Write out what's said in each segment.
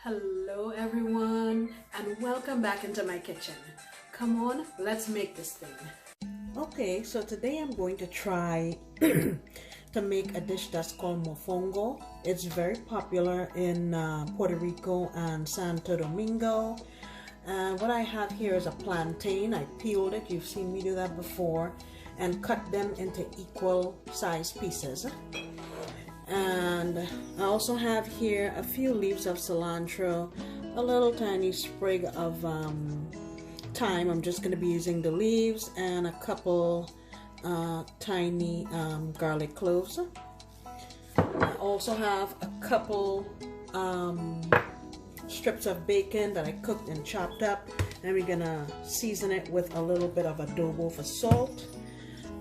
Hello everyone, and welcome back into my kitchen. Come on, let's make this thing. Okay, so today I'm going to try to make a dish that's called Mofongo. It's very popular in Puerto Rico and Santo Domingo. What I have here is a plantain. I peeled it, you've seen me do that before, and cut them into equal size pieces. And I also have here a few leaves of cilantro, a little tiny sprig of thyme. I'm just going to be using the leaves, and a couple tiny garlic cloves. I also have a couple strips of bacon that I cooked and chopped up, and we're going to season it with a little bit of adobo for salt,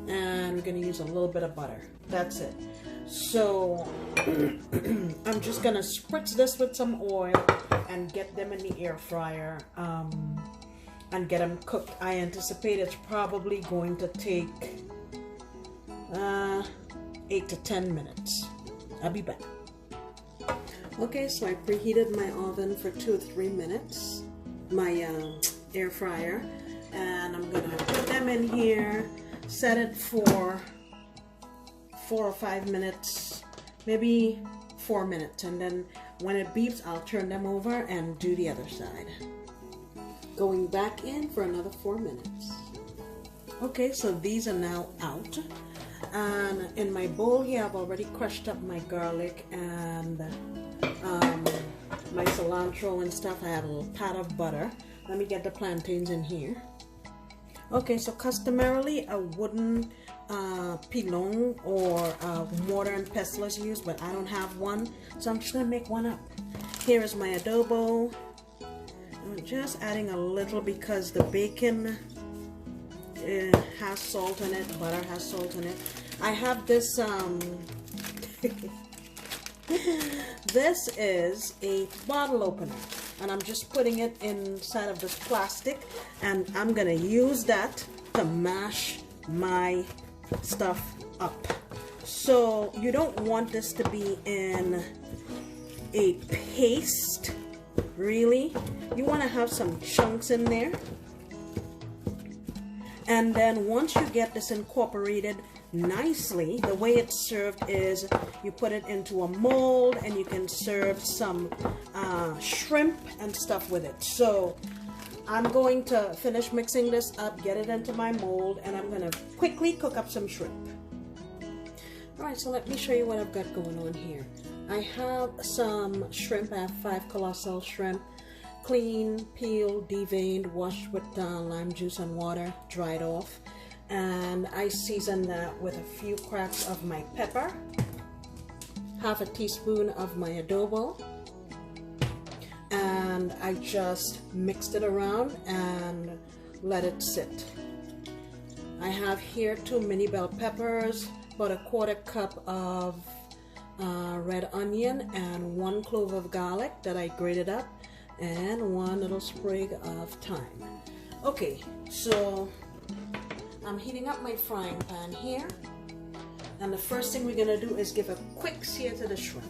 and we're going to use a little bit of butter. That's it. So I'm just gonna spritz this with some oil and get them in the air fryer and get them cooked. I anticipate it's probably going to take 8 to 10 minutes. I'll be back. Okay, so I preheated my oven for 2 or 3 minutes, my air fryer, and I'm gonna put them in here, set it for 4 or 5 minutes, maybe 4 minutes, and then when it beeps, I'll turn them over and do the other side. Going back in for another 4 minutes. Okay, so these are now out, and in my bowl here I've already crushed up my garlic and my cilantro and stuff. I have a little pat of butter. Let me get the plantains in here. Okay, so customarily a wooden pilon or mortar and pestle is used, but I don't have one, so I'm just gonna make one up. Here is my adobo. I'm just adding a little because the bacon has salt in it, butter has salt in it. I have this this is a bottle opener, and I'm just putting it inside of this plastic, and I'm gonna use that to mash my stuff up. So you don't want this to be in a paste, really. You want to have some chunks in there, and then once you get this incorporated nicely, the way it's served is you put it into a mold, and you can serve some shrimp and stuff with it. So I'm going to finish mixing this up, get it into my mold, and I'm going to quickly cook up some shrimp. Alright, so let me show you what I've got going on here. I have some shrimp. I have 5 colossal shrimp, clean, peeled, deveined, washed with lime juice and water, dried off. And I season that with a few cracks of my pepper, half a teaspoon of my adobo, and I just mixed it around and let it sit. I have here 2 mini bell peppers, about a 1/4 cup of red onion, and 1 clove of garlic that I grated up, and 1 little sprig of thyme. Okay, so I'm heating up my frying pan here, and the first thing we're gonna do is give a quick sear to the shrimp.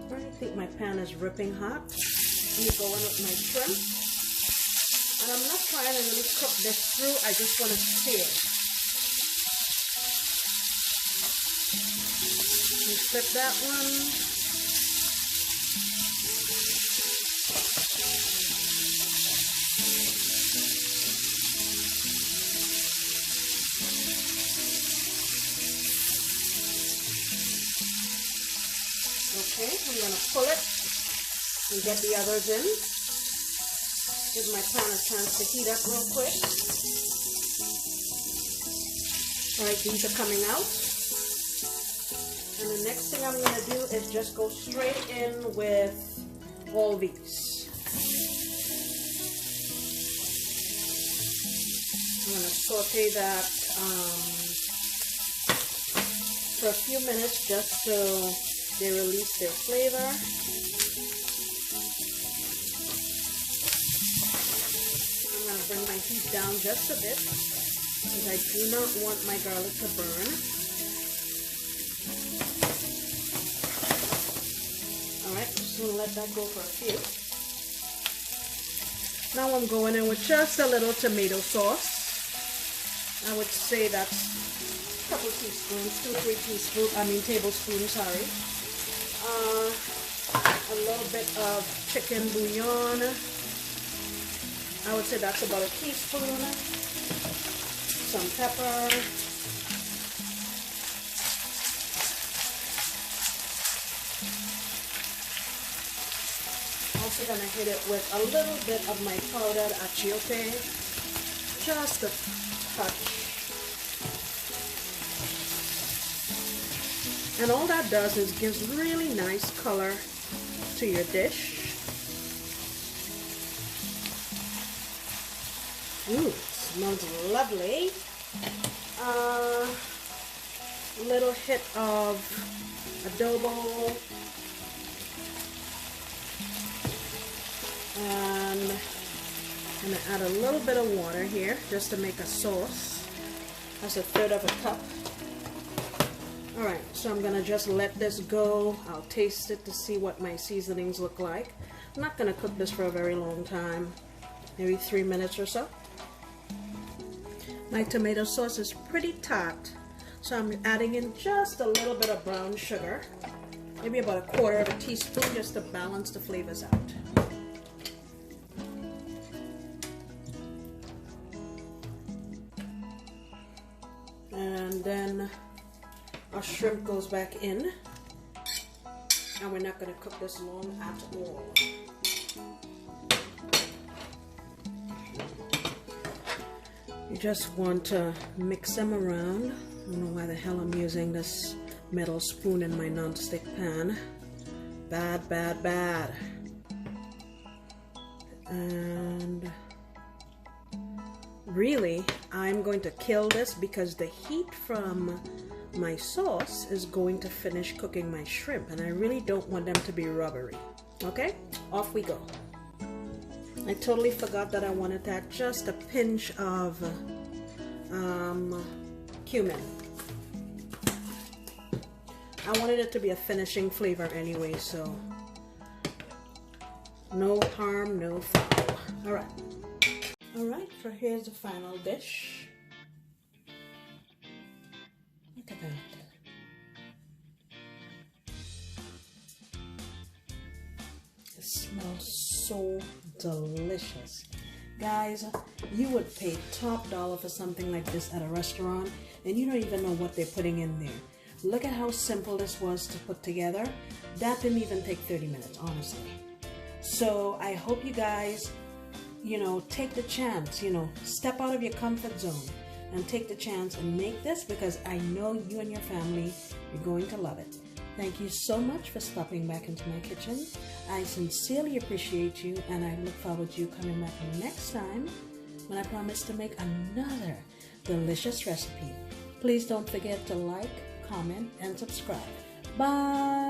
I think my pan is ripping hot. Let me go in with my shrimp. And I'm not trying to really cook this through, I just want to sear. Let me flip that one. Okay, I'm going to pull it and get the others in. Give my pan a chance to heat up real quick. Alright, these are coming out. And the next thing I'm going to do is just go straight in with all these. I'm going to saute that for a few minutes just so they release their flavor. I'm going to bring my heat down just a bit because I do not want my garlic to burn. Alright, Just gonna let that go for a few. Now I'm going in with just a little tomato sauce. I would say that's a couple teaspoons, 2-3 tablespoons, sorry. A little bit of chicken bouillon. I would say that's about a teaspoon. Some pepper. Also gonna hit it with a little bit of my powdered achiote. Just a touch. And all that does is gives really nice color to your dish. Ooh, smells lovely. Little hit of adobo. And I'm gonna add a little bit of water here just to make a sauce. That's 1/3 of a cup. Alright, so I'm gonna just let this go. I'll taste it to see what my seasonings look like. I'm not gonna cook this for a very long time, maybe 3 minutes or so. My tomato sauce is pretty tart, so I'm adding in just a little bit of brown sugar, maybe about 1/4 of a teaspoon, just to balance the flavors out. And then our shrimp goes back in, and we're not going to cook this long at all. You just want to mix them around. I don't know why the hell I'm using this metal spoon in my non-stick pan. Bad, bad, bad. And really, I'm going to kill this because the heat from my sauce is going to finish cooking my shrimp, and I really don't want them to be rubbery. Okay, off we go. I totally forgot that I wanted to add just a pinch of cumin. I wanted it to be a finishing flavor anyway, so no harm, no foul. Alright. Alright, so here's the final dish. Look at that. It smells so delicious. Guys, you would pay top dollar for something like this at a restaurant, and you don't even know what they're putting in there. Look at how simple this was to put together. That didn't even take 30 minutes, honestly. So I hope you guys, take the chance, step out of your comfort zone and take the chance and make this, because I know you and your family are going to love it. Thank you so much for stopping back into my kitchen. I sincerely appreciate you, and I look forward to you coming back next time when I promise to make another delicious recipe. Please don't forget to like, comment, and subscribe. Bye!